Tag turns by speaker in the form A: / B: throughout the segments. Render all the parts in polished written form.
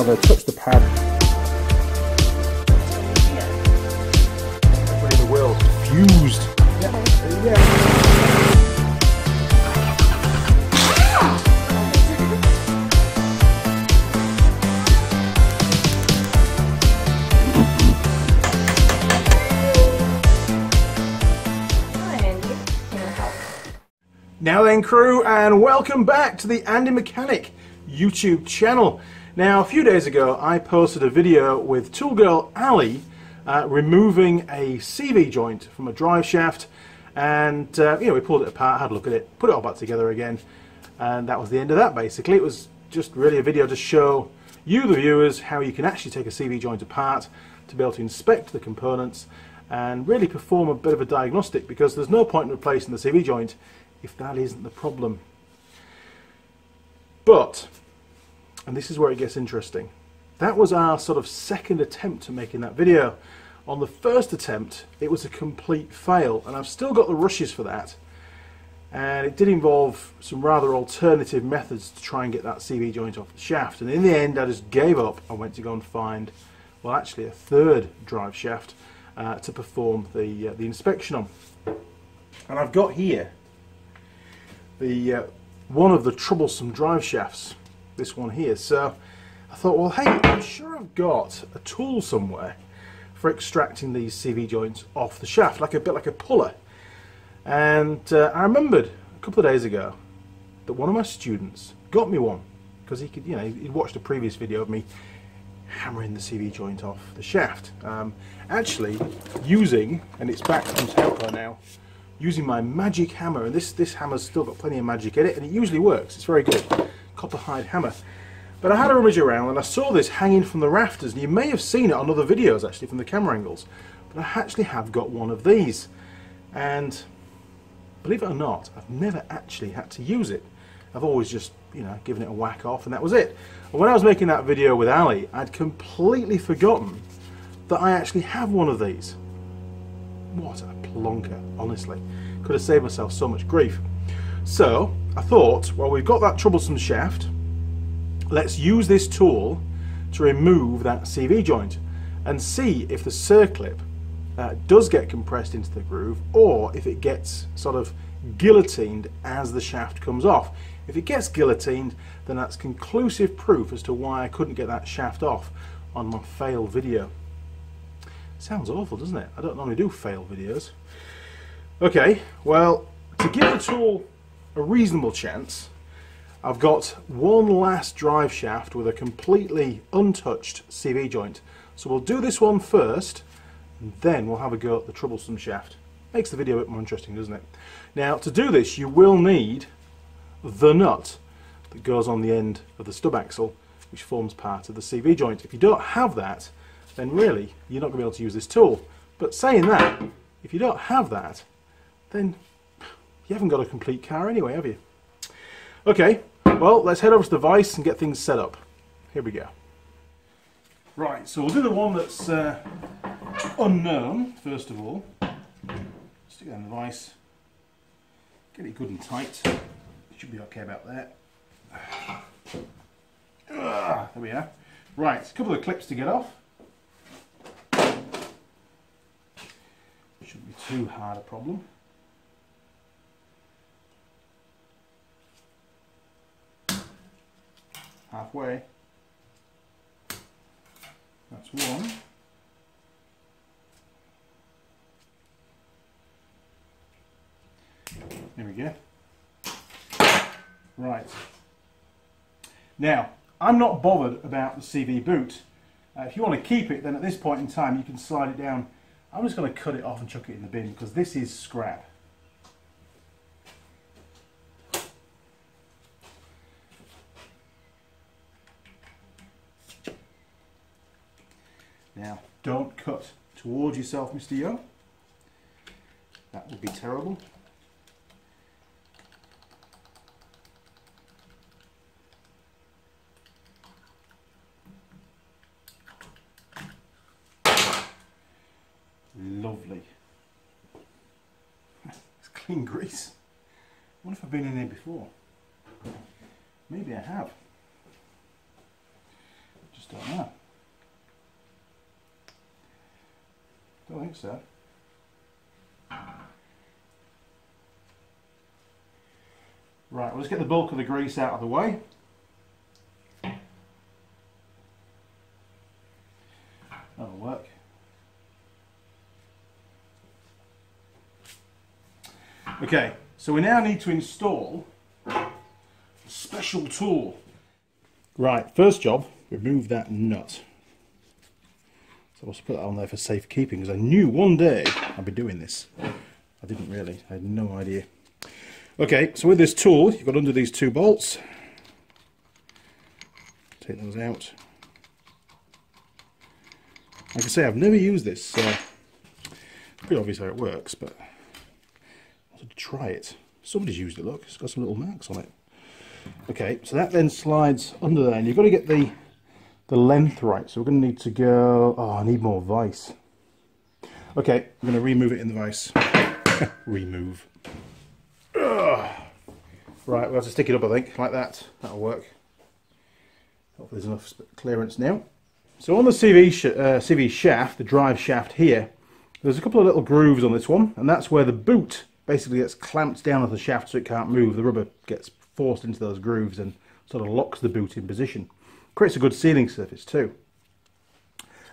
A: rather touch the pad. Everybody in the world fused. Yeah. Now then, crew, and welcome back to the Andy Mechanic YouTube channel. Now, a few days ago I posted a video with tool girl Ali removing a CV joint from a drive shaft, and we pulled it apart, had a look at it, put it all back together again, and that was the end of that. Basically, it was just really a video to show you, the viewers, how you can actually take a CV joint apart to be able to inspect the components and really perform a bit of a diagnostic, because there's no point in replacing the CV joint if that isn't the problem. But, and this is where it gets interesting, that was our sort of second attempt at making that video. On the first attempt it was a complete fail, and I've still got the rushes for that, and it did involve some rather alternative methods to try and get that CV joint off the shaft, and in the end I just gave up and went to go and find, well, actually a third drive shaft to perform the inspection on. And I've got here the one of the troublesome drive shafts, this one here. So I thought, well, hey, I'm sure I've got a tool somewhere for extracting these CV joints off the shaft, like a bit like a puller. And I remembered a couple of days ago that one of my students got me one, because he could, he'd watched a previous video of me hammering the CV joint off the shaft. Actually using, and it's back from Telco now, using my magic hammer, and this hammer's still got plenty of magic in it, and it usually works, it's very good, copper hide hammer. But I had a rummage around and I saw this hanging from the rafters, and you may have seen it on other videos actually from the camera angles, but I actually have got one of these, and believe it or not, I've never actually had to use it. I've always just, given it a whack off and that was it. And when I was making that video with Ali, I'd completely forgotten that I actually have one of these. What a plonker, honestly. Could have saved myself so much grief. So I thought, well, we've got that troublesome shaft, let's use this tool to remove that CV joint and see if the circlip does get compressed into the groove, or if it gets sort of guillotined as the shaft comes off. If it gets guillotined, then that's conclusive proof as to why I couldn't get that shaft off on my fail video. Sounds awful, doesn't it? I don't normally do fail videos. Okay, well, to give the tool a reasonable chance, I've got one last drive shaft with a completely untouched CV joint. So we'll do this one first, and then we'll have a go at the troublesome shaft. Makes the video a bit more interesting, doesn't it? Now, to do this, you will need the nut that goes on the end of the stub axle, which forms part of the CV joint. If you don't have that, then really you're not going to be able to use this tool. But saying that, if you don't have that, then you haven't got a complete car anyway, have you? Okay, well, let's head over to the vise and get things set up. Here we go. Right, so we'll do the one that's unknown first of all. Stick that in the vise, get it good and tight. Should be okay about that. There we are. Right, a couple of clips to get off. Shouldn't be too hard a problem. Halfway. That's one. There we go. Right. Now, I'm not bothered about the CV boot. If you want to keep it, then at this point in time you can slide it down. I'm just going to cut it off and chuck it in the bin, because this is scrap. Now, don't cut towards yourself, Mr. Yo. That would be terrible. Lovely. It's clean grease. I wonder if I've been in here before. Maybe I have. Just don't know. Don't think so. Right, well, let's get the bulk of the grease out of the way. That'll work. Okay, so we now need to install a special tool. Right, first job, remove that nut. So I'll just put that on there for safekeeping, because I knew one day I'd be doing this. I didn't really, I had no idea. Okay, so with this tool, you've got under these two bolts. Take those out. Like I say, I've never used this, so it's pretty obvious how it works, but I wanted to try it. Somebody's used it, look, it's got some little marks on it. Okay, so that then slides under there, and you've got to get the length right, so we're going to need to go... Oh, I need more vise. Okay, I'm going to remove it in the vise. Remove. Ugh. Right, we'll have to stick it up, I think, like that. That'll work. Hopefully there's enough clearance now. So on the CV shaft, the drive shaft here, there's a couple of little grooves on this one, and that's where the boot basically gets clamped down on the shaft so it can't move. The rubber gets forced into those grooves and sort of locks the boot in position. Creates a good sealing surface too.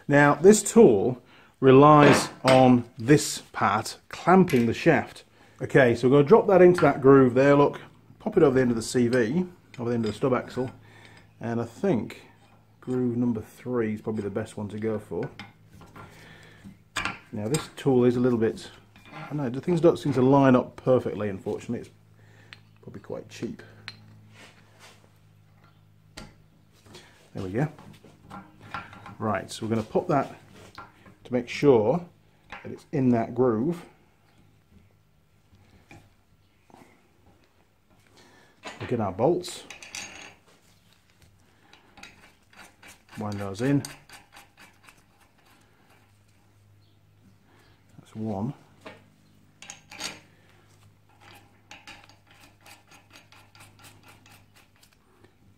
A: Now this tool relies on this part clamping the shaft. Okay, so we're going to drop that into that groove there, look, pop it over the end of the CV, over the end of the stub axle, and I think groove number 3 is probably the best one to go for. Now this tool is a little bit, I don't know, the things don't seem to line up perfectly, unfortunately. It's probably quite cheap. There we go. Right, so we're going to pop that to make sure that it's in that groove. We'll get our bolts. Wind those in. That's one.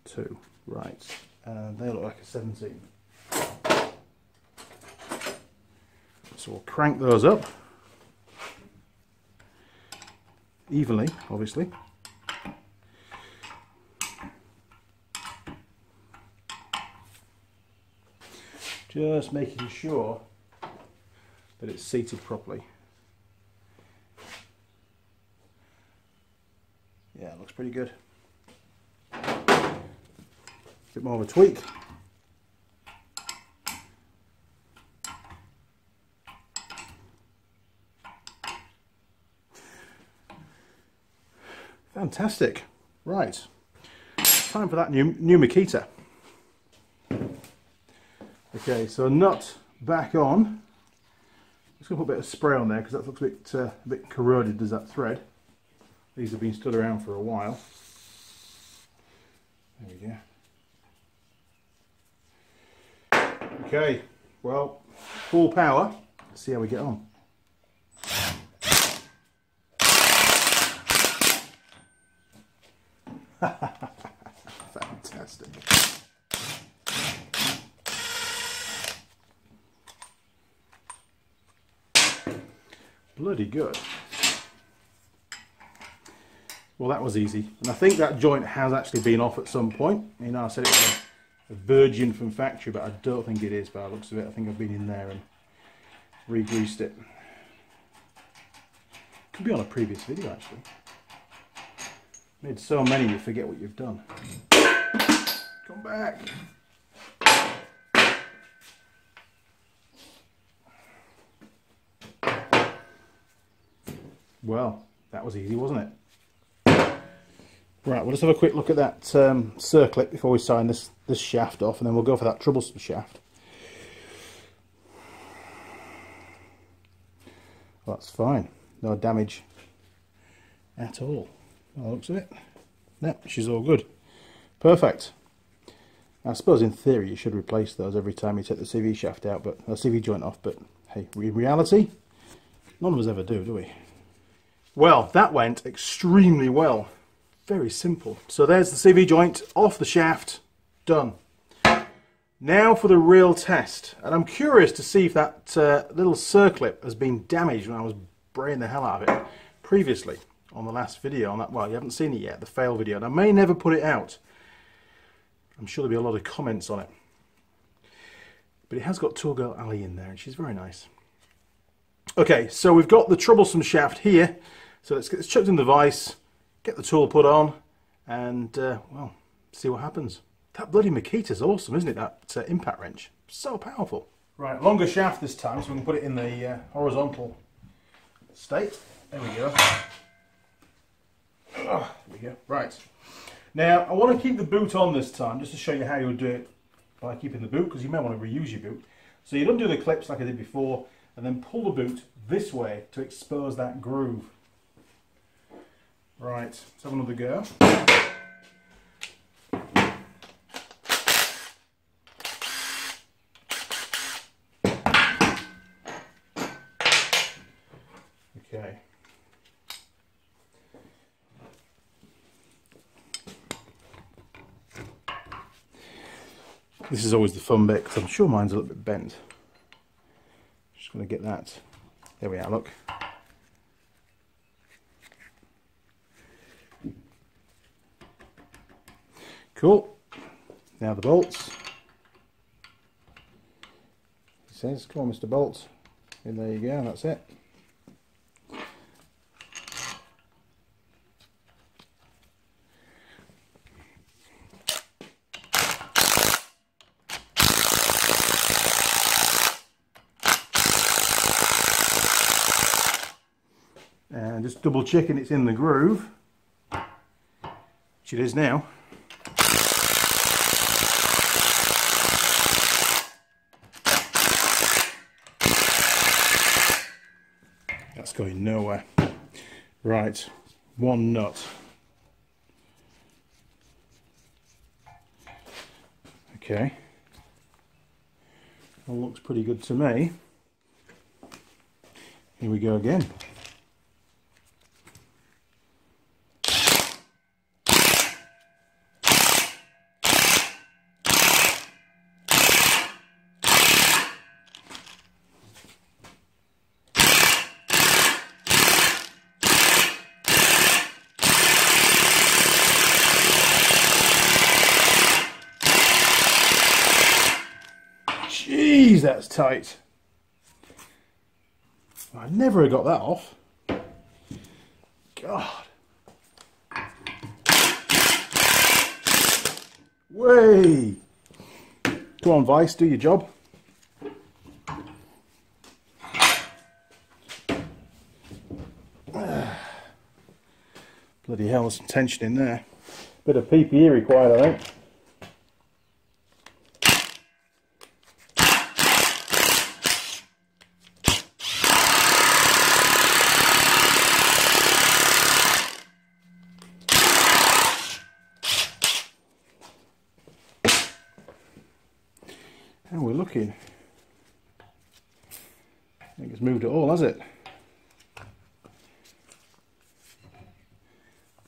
A: Two. Right. They look like a 17. So we'll crank those up evenly, obviously. Just making sure that it's seated properly. Yeah, it looks pretty good. Bit more of a tweak. Fantastic. Right. Time for that new Makita. Okay, so nut back on. I'm just going to put a bit of spray on there because that looks a bit corroded, does that thread. These have been stood around for a while. There we go. Okay, well, full power. Let's see how we get on. Fantastic. Bloody good. Well, that was easy. And I think that joint has actually been off at some point. You know, I said it was a virgin from factory, but I don't think it is by the looks of it. I think I've been in there and re-greased it. Could be on a previous video, actually. Made so many you forget what you've done. Come back. Well, that was easy, wasn't it? Right, we'll just have a quick look at that circlip before we sign this shaft off, and then we'll go for that troublesome shaft. Well, that's fine. No damage at all. By the looks of it. No, she's all good. Perfect. I suppose in theory you should replace those every time you take the CV shaft out, but the CV joint off, but hey, in reality, none of us ever do we? Well, that went extremely well. Very simple. So there's the CV joint off the shaft, done. Now for the real test, and I'm curious to see if that little circlip has been damaged when I was braying the hell out of it previously on the last video on that. Well, you haven't seen it yet, the fail video, and I may never put it out. I'm sure there'll be a lot of comments on it. But it has got Tour Girl Ali in there, and she's very nice. Okay, so we've got the troublesome shaft here. So let's get this chucked in the vise, get the tool put on, and, well, see what happens. That bloody Makita's awesome, isn't it, that impact wrench? So powerful. Right, longer shaft this time, so we can put it in the horizontal state. There we go. Oh, there we go. Right. Now, I want to keep the boot on this time, just to show you how you would do it by keeping the boot, because you may want to reuse your boot. So you'd undo the clips like I did before, and then pull the boot this way to expose that groove. Right, let's have another go. Okay. This is always the fun bit, because I'm sure mine's a little bit bent. Just going to get that. There we are, look. Cool. Now the bolts. He says, come on Mr. Bolt. And there you go, that's it. And just double checking it's in the groove, which it is now. That's going nowhere. Right, one nut. Okay. All looks pretty good to me. Here we go again. Jeez, that's tight. I never have got that off. God. Way. Come on, Vice, do your job. Bloody hell, there's some tension in there. Bit of PPE required, I think. How we're looking. I think it's moved at all, has it?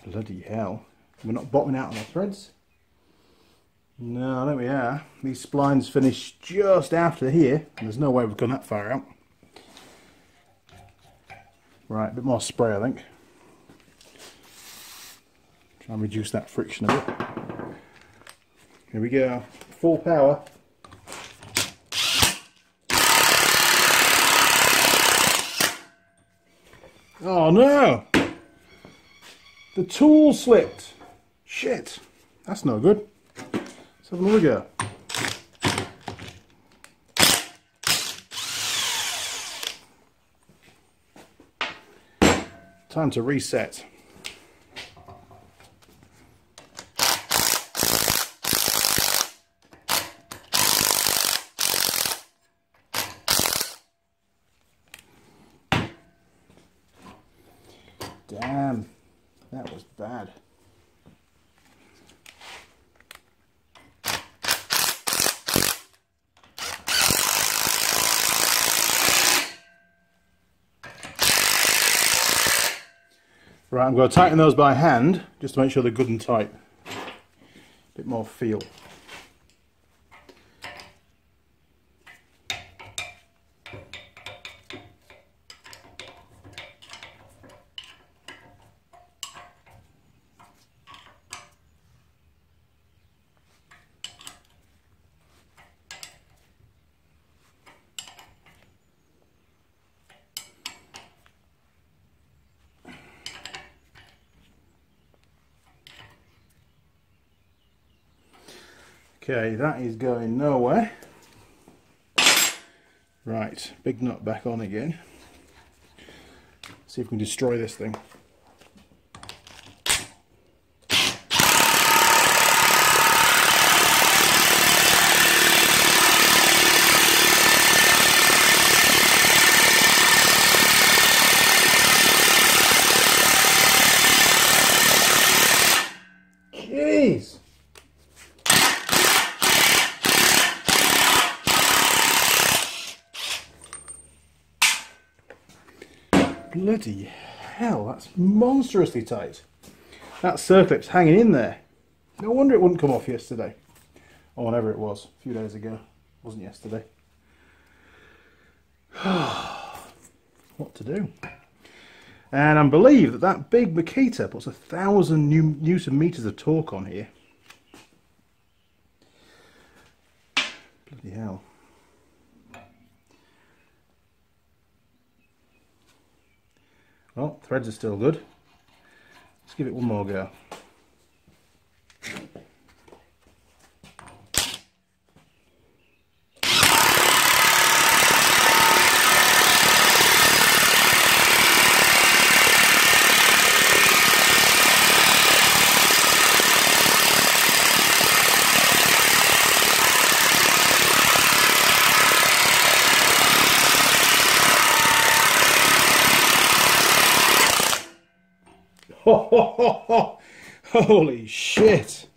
A: Bloody hell. We're not bottoming out on our threads? No, there we are. These splines finish just after here, and there's no way we've gone that far out. Right, a bit more spray, I think. Try and reduce that friction a bit. Here we go. Full power. Oh no! The tool slipped. Shit. That's no good. Let's have another go. Time to reset. Damn, that was bad. Right, I'm going to tighten those by hand just to make sure they're good and tight. A bit more feel. Okay, that is going nowhere. Right, big nut back on again. See if we can destroy this thing. Jeez! Bloody hell, that's monstrously tight. That circlip's hanging in there. No wonder it wouldn't come off yesterday. Or whenever it was, a few days ago. It wasn't yesterday. What to do? And I believe that that big Makita puts 1,000 Newton meters of torque on here. Bloody hell. Well, threads are still good. Let's give it one more go. Ho, ho, ho, ho. Holy shit.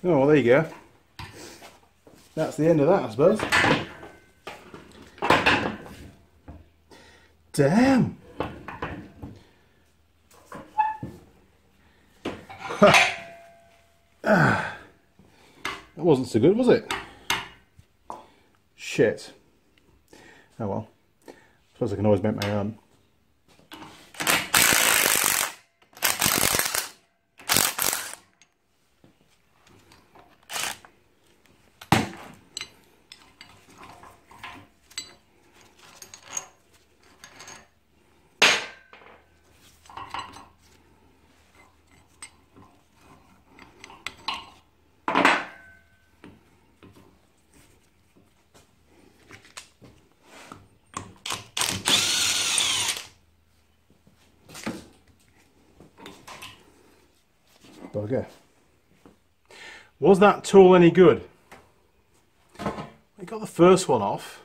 A: Oh, well, there you go. That's the end of that, I suppose. Damn. That wasn't so good, was it? Shit. Oh well. I suppose I can always make my own. Bugger. Was that tool any good? We got the first one off,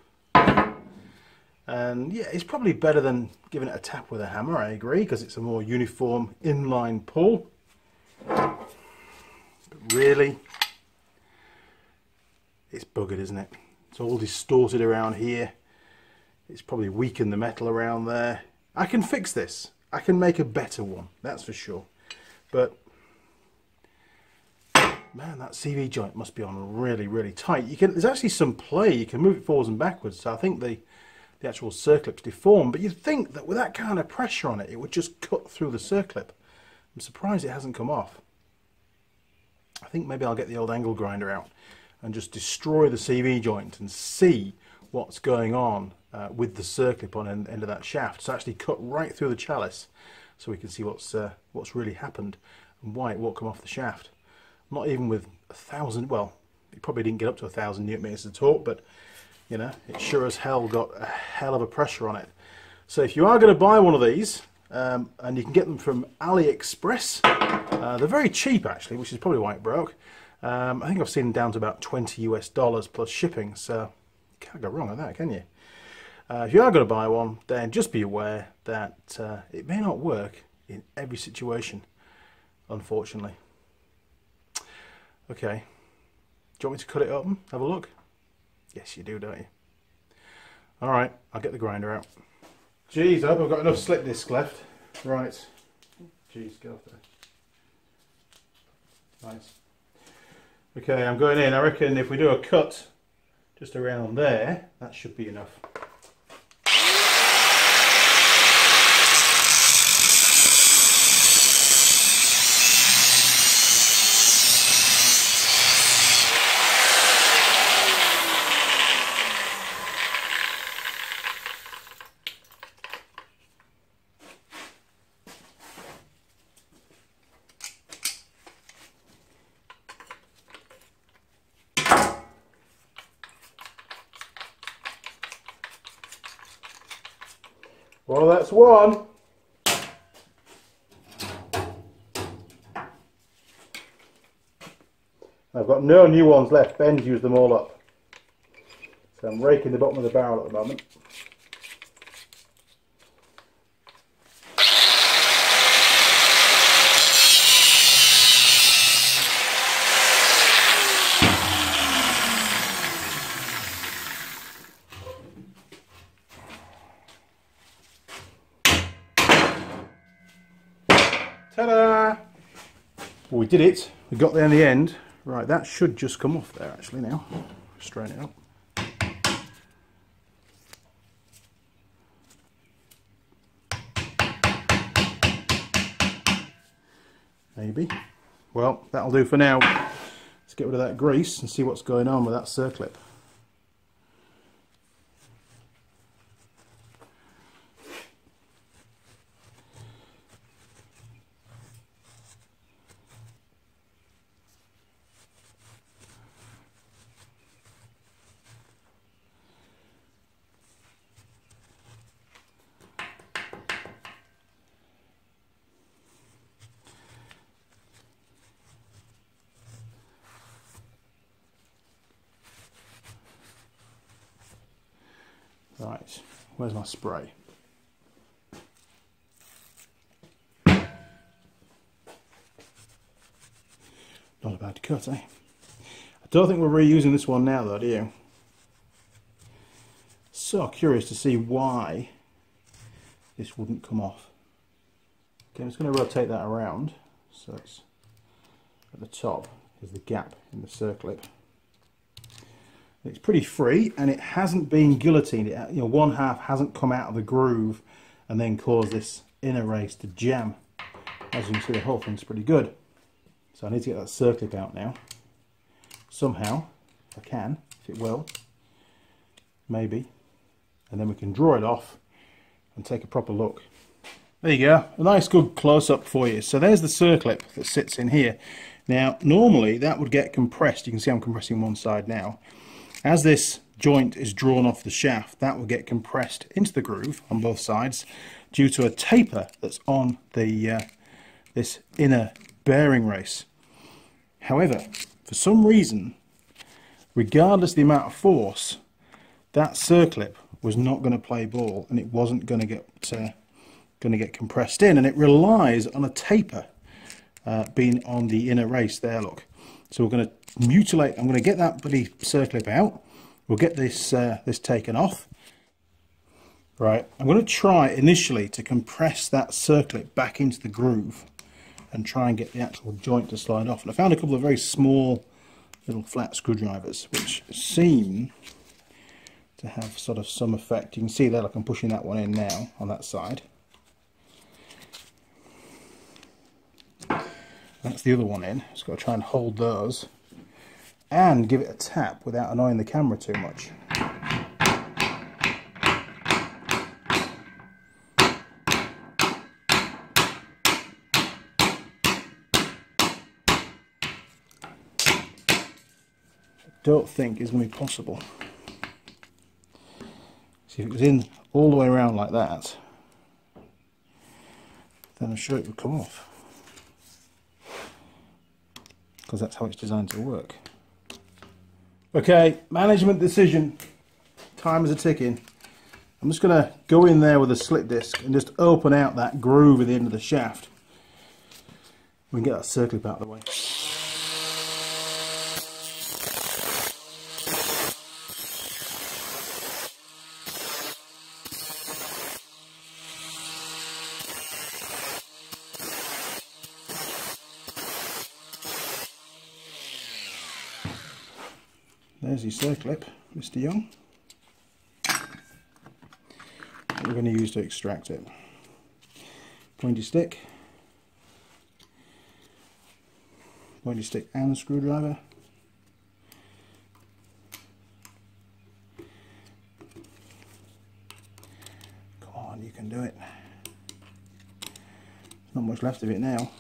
A: and yeah, it's probably better than giving it a tap with a hammer, I agree, because it's a more uniform inline pull. But really, it's buggered, isn't it? It's all distorted around here. It's probably weakened the metal around there. I can fix this. I can make a better one, that's for sure. But man, that CV joint must be on really, really tight. There's actually some play. You can move it forwards and backwards. So I think the actual circlip's deformed. But you'd think that with that kind of pressure on it, it would just cut through the circlip. I'm surprised it hasn't come off. I think maybe I'll get the old angle grinder out and just destroy the CV joint and see what's going on with the circlip on the end of that shaft. So actually cut right through the chalice so we can see what's really happened and why it won't come off the shaft. Not even with 1,000, well, it probably didn't get up to 1,000 Newton meters of torque, but you know, it sure as hell got a hell of a pressure on it. So if you are going to buy one of these, and you can get them from AliExpress, they're very cheap actually, which is probably why it broke. I think I've seen them down to about $20 US plus shipping, so you can't go wrong with that, can you? If you are going to buy one, then just be aware that it may not work in every situation, unfortunately. Okay, do you want me to cut it open? Have a look? Yes, you do, don't you? Alright, I'll get the grinder out. Jeez, I hope I've got enough slip disc left. Right. Jeez, go off there. Nice. Okay, I'm going in. I reckon if we do a cut just around there, that should be enough. Well, that's one. I've got no new ones left. Ben's used them all up. So I'm raking the bottom of the barrel at the moment. Ta-da! Well, we did it. We got there in the end. Right, that should just come off there actually now. Straighten it up. Maybe. Well, that'll do for now. Let's get rid of that grease and see what's going on with that circlip. Right, where's my spray? Not a bad cut, eh? I don't think we're reusing this one now though, do you? So curious to see why this wouldn't come off. Okay, I'm just going to rotate that around so it's at the top is the gap in the circlip. It's pretty free and it hasn't been guillotined. It, one half hasn't come out of the groove and then caused this inner race to jam. As you can see, the whole thing's pretty good. So I need to get that circlip out now. Somehow, if I can, if it will, maybe. And then we can draw it off and take a proper look. There you go, a nice good close-up for you. So there's the circlip that sits in here. Now, normally that would get compressed. You can see I'm compressing one side now. As this joint is drawn off the shaft, that will get compressed into the groove on both sides due to a taper that's on the this inner bearing race. However, for some reason, regardless of the amount of force, that circlip was not going to play ball and it wasn't going to get compressed in, and it relies on a taper being on the inner race there, look. So we're going to mutilate. I'm going to get that bloody circlip out. We'll get this this taken off. Right, I'm going to try initially to compress that circlip back into the groove and try and get the actual joint to slide off. And I found a couple of very small little flat screwdrivers which seem to have sort of some effect. You can see there, like I'm pushing that one in now on that side. That's the other one in. Just got to try and hold those and give it a tap without annoying the camera too much. Don't think is going to be possible. See, if it was in all the way around like that, then I'm sure it would come off, because that's how it's designed to work. Okay, management decision. Time is a ticking. I'm just going to go in there with a slip disc and just open out that groove at the end of the shaft. We can get that circlip out of the way. There's your circlip, Mr. Young. What we're going to use to extract it. Pointy stick and screwdriver. Come on, you can do it. There's not much left of it now.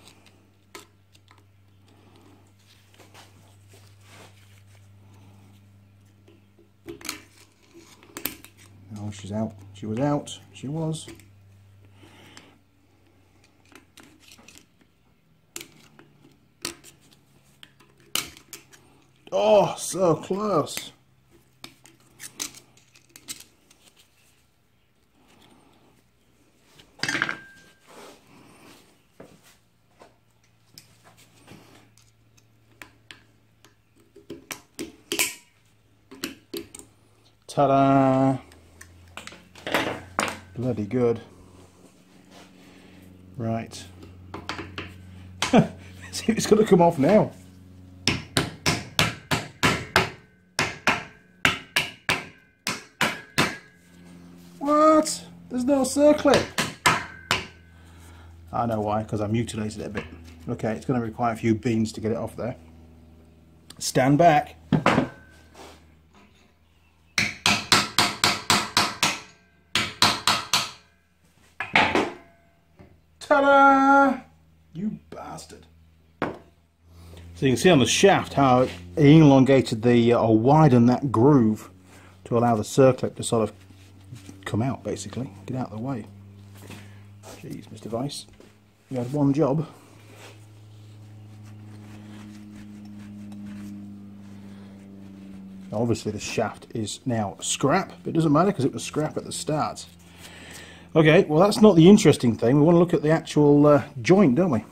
A: Oh, she's out. She was out. She was. Oh, so close. Ta-da! Bloody good. Right. See if it's going to come off now. What? There's no circlip. I know why, because I mutilated it a bit. Okay, it's going to require a few beans to get it off there. Stand back. Ta-da! You bastard. So you can see on the shaft how it elongated the, or widened that groove to allow the circlip to sort of come out, basically. Get out of the way. Jeez, Mr. Vice. You had one job. Obviously the shaft is now scrap, but it doesn't matter because it was scrap at the start. Okay, well that's not the interesting thing. We want to look at the actual joint, don't we?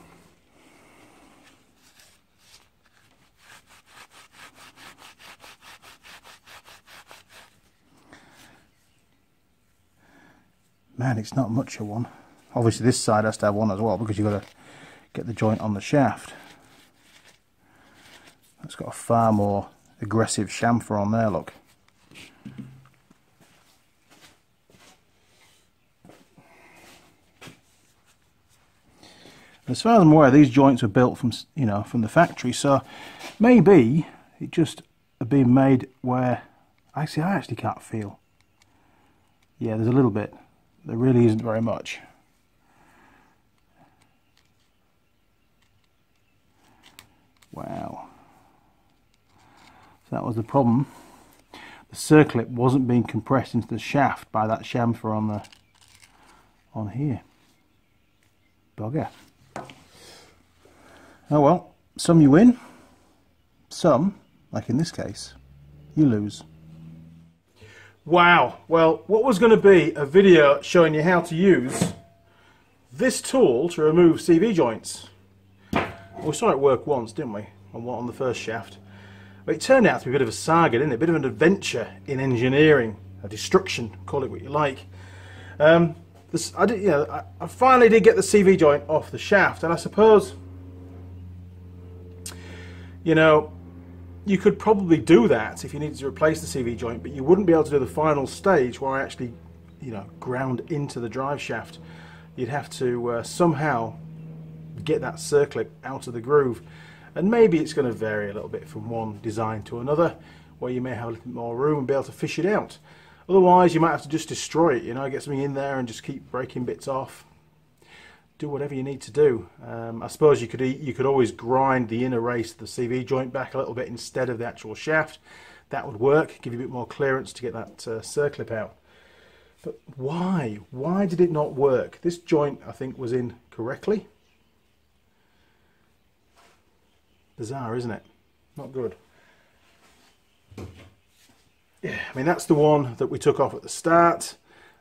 A: Man, it's not much of one. Obviously this side has to have one as well because you've got to get the joint on the shaft. It's got a far more aggressive chamfer on there, look. As far as I'm aware, these joints were built from, you know, from the factory, so maybe it just been made where I actually can't feel. Yeah, there's a little bit. There really isn't very much. Wow. So that was the problem. The circlip wasn't being compressed into the shaft by that chamfer on here. Bugger. Oh well, some you win, some, like in this case, you lose. Wow, well, what was going to be a video showing you how to use this tool to remove CV joints. We saw it work once, didn't we, on the first shaft. But it turned out to be a bit of a saga, didn't it? A bit of an adventure in engineering, a destruction, call it what you like. I finally did get the CV joint off the shaft, and I suppose, you know, you could probably do that if you needed to replace the CV joint, but you wouldn't be able to do the final stage where I actually, you know, ground into the drive shaft. You'd have to somehow get that circlip out of the groove, and maybe it's going to vary a little bit from one design to another, where you may have a little bit more room and be able to fish it out. Otherwise, you might have to just destroy it, you know, get something in there and just keep breaking bits off. Do whatever you need to do. I suppose you could always grind the inner race of the CV joint back a little bit instead of the actual shaft. That would work, give you a bit more clearance to get that circlip out. But why? Why did it not work? This joint, I think, was in correctly. Bizarre, isn't it? Not good. Yeah, I mean, that's the one that we took off at the start.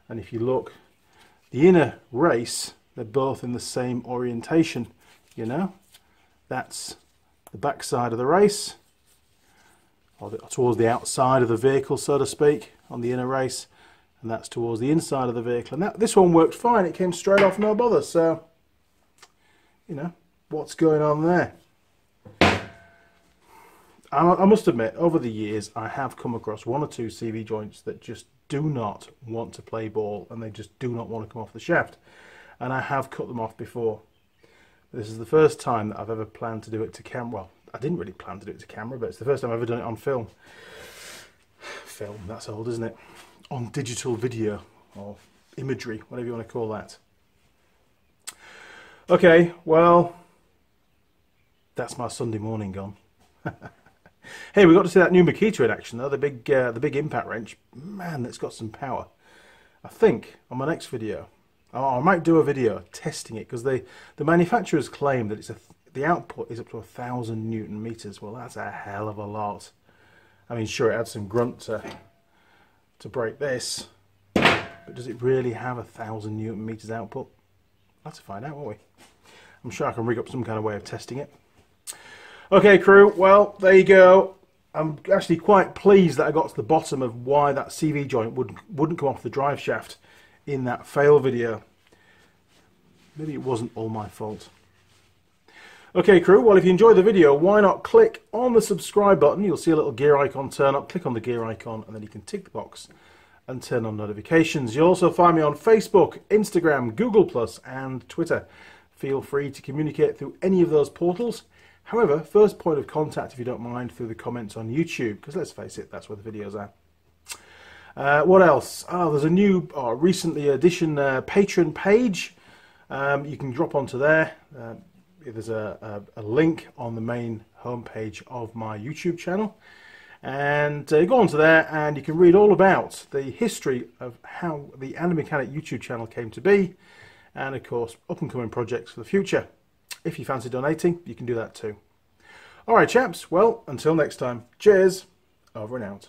A: And if you look, the inner race, they're both in the same orientation, you know. That's the back side of the race, or towards the outside of the vehicle, so to speak, on the inner race, and that's towards the inside of the vehicle. And this one worked fine. It came straight off, no bother. So, you know, what's going on there? I must admit, over the years, I have come across one or two CV joints that just do not want to play ball, and they just do not want to come off the shaft. And I have cut them off before. This is the first time that I've ever planned to do it to camera. Well, I didn't really plan to do it to camera, but it's the first time I've ever done it on film. Film, that's old, isn't it? On digital video, or imagery, whatever you want to call that. Okay, well, that's my Sunday morning gone. Hey, we got to see that new Makita in action though, the big impact wrench. Man, that's got some power. I think on my next video, I might do a video testing it, because the manufacturers claim that the output is up to 1,000 Newton meters. Well, that's a hell of a lot. I mean, sure, it had some grunt to break this, but does it really have 1,000 Newton meters output? We'll have to find out, won't we? I'm sure I can rig up some kind of way of testing it. Okay, crew, well, there you go. I'm actually quite pleased that I got to the bottom of why that CV joint wouldn't come off the drive shaft in that fail video. Maybe it wasn't all my fault. Okay, crew, well, if you enjoyed the video, why not click on the subscribe button? You'll see a little gear icon turn up. Click on the gear icon, and then you can tick the box and turn on notifications. You'll also find me on Facebook, Instagram, Google+, and Twitter. Feel free to communicate through any of those portals. However, first point of contact, if you don't mind, through the comments on YouTube, because let's face it, that's where the videos are. What else? Oh, there's a new, recently edition patron page. You can drop onto there. There's a link on the main homepage of my YouTube channel. And go onto there and you can read all about the history of how the Andy Mechanic YouTube channel came to be. And of course, up and coming projects for the future. If you fancy donating, you can do that too. Alright chaps, well, until next time, cheers, over and out.